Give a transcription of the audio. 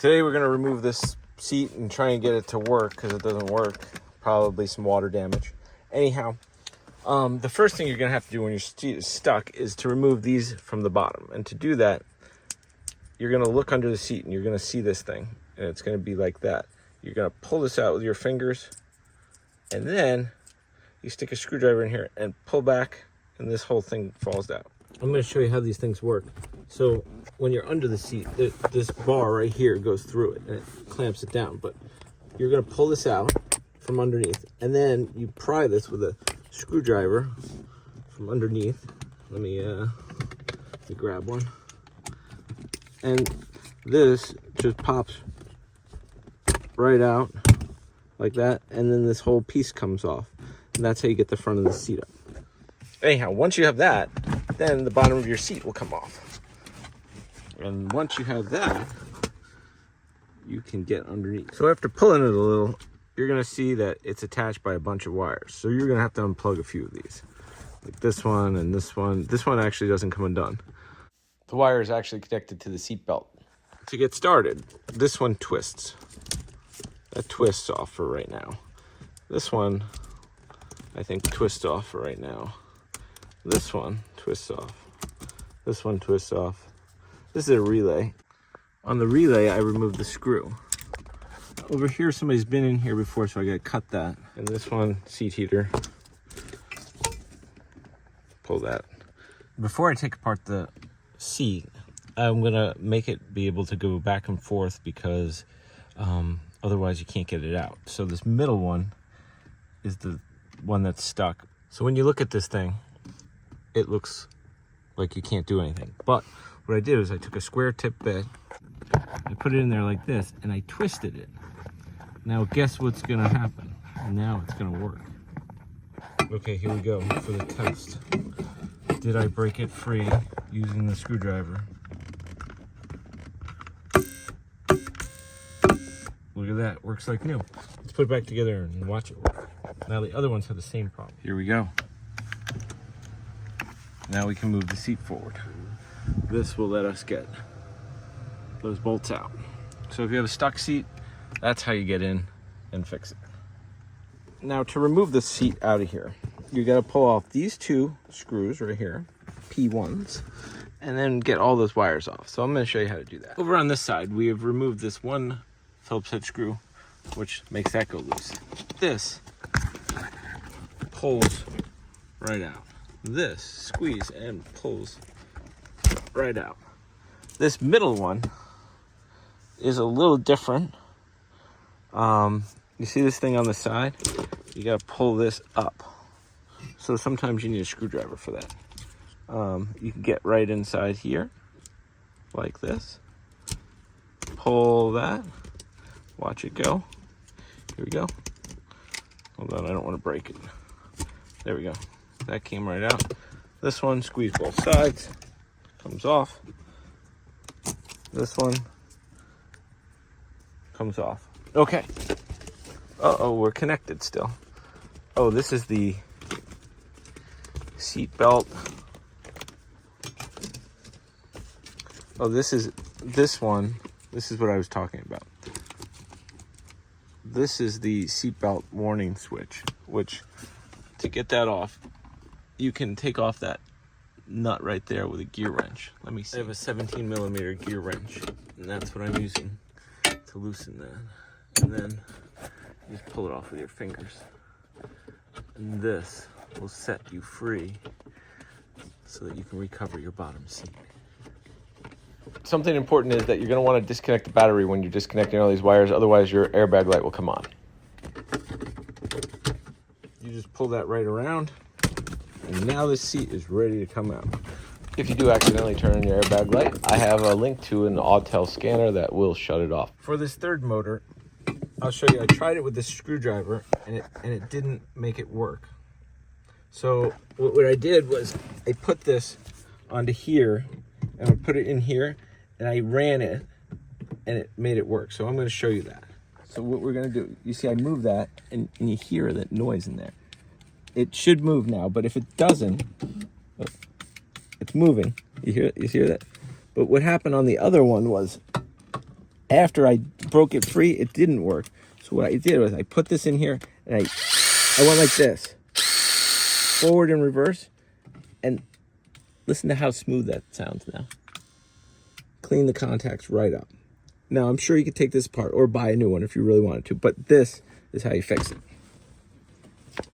Today we're going to remove this seat and try and get it to work because it doesn't work. Probably some water damage. Anyhow, the first thing you're going to have to do when your seat is stuck is to remove these from the bottom. And to do that, you're going to look under the seat and you're going to see this thing. And it's going to be like that. You're going to pull this out with your fingers. And then you stick a screwdriver in here and pull back and this whole thing falls out. I'm going to show you how these things work. So when you're under the seat, this bar right here goes through it and it clamps it down. But you're going to pull this out from underneath, and then you pry this with a screwdriver from underneath. Let me grab one. And this just pops right out like that, and then this whole piece comes off. And that's how you get the front of the seat up. Anyhow, once you have that, then the bottom of your seat will come off. And once you have that, you can get underneath. So after pulling it a little, you're gonna see that it's attached by a bunch of wires. So you're gonna have to unplug a few of these. Like this one and this one. This one actually doesn't come undone. The wire is actually connected to the seat belt. To get started, this one twists. That twists off for right now. This one, I think, twists off for right now. This one twists off. This one twists off. This is a relay. On the relay, I removed the screw. Over here, somebody's been in here before, so I gotta cut that. And this one, seat heater. Pull that. Before I take apart the seat, I'm gonna make it be able to go back and forth because otherwise you can't get it out. So this middle one is the one that's stuck. So when you look at this thing, it looks like you can't do anything. But what I did is I took a square tip bit, I put it in there like this, and I twisted it. Now guess what's gonna happen? Now it's gonna work. Okay, here we go for the test. Did I break it free using the screwdriver? Look at that, works like new. Let's put it back together and watch it work. Now the other ones have the same problem. Here we go. Now we can move the seat forward. This will let us get those bolts out. So if you have a stuck seat, that's how you get in and fix it. Now to remove the seat out of here, you gotta pull off these two screws right here, P1s, and then get all those wires off. So I'm gonna show you how to do that. Over on this side, we have removed this one Phillips head screw, which makes that go loose. This pulls right out. This squeeze and pulls right out. This middle one is a little different. You see this thing on the side? You gotta pull this up. So sometimes you need a screwdriver for that. You can get right inside here, like this. Pull that. Watch it go. Here we go. Hold on, I don't want to break it. There we go. That came right out. This one, squeeze both sides. Comes off. This one comes off. Okay. Uh-oh, we're connected still. Oh, this is the seat belt. Oh, this one. This is what I was talking about. This is the seatbelt warning switch, which to get that off, you can take off that nut right there with a gear wrench. Let me see. I have a 17mm gear wrench, and that's what I'm using to loosen that. And then you just pull it off with your fingers. And this will set you free so that you can recover your bottom seat. Something important is that you're going to want to disconnect the battery when you're disconnecting all these wires, otherwise your airbag light will come on. You just pull that right around, and now this seat is ready to come out. If you do accidentally turn on your airbag light, I have a link to an Autel scanner that will shut it off. For this third motor, I'll show you. I tried it with this screwdriver, and it didn't make it work. So what I did was I put this onto here, and I put it in here, and I ran it, and it made it work. So I'm going to show you that. So what we're going to do, you see I move that, and you hear that noise in there. It should move now, but if it doesn't, it's moving. You hear that? But what happened on the other one was After I broke it free, it didn't work. So what I did was I put this in here and I went like this, forward and reverse, and listen to how smooth that sounds now. Clean the contacts right up. Now I'm sure you could take this apart or buy a new one if you really wanted to, but this is how you fix it.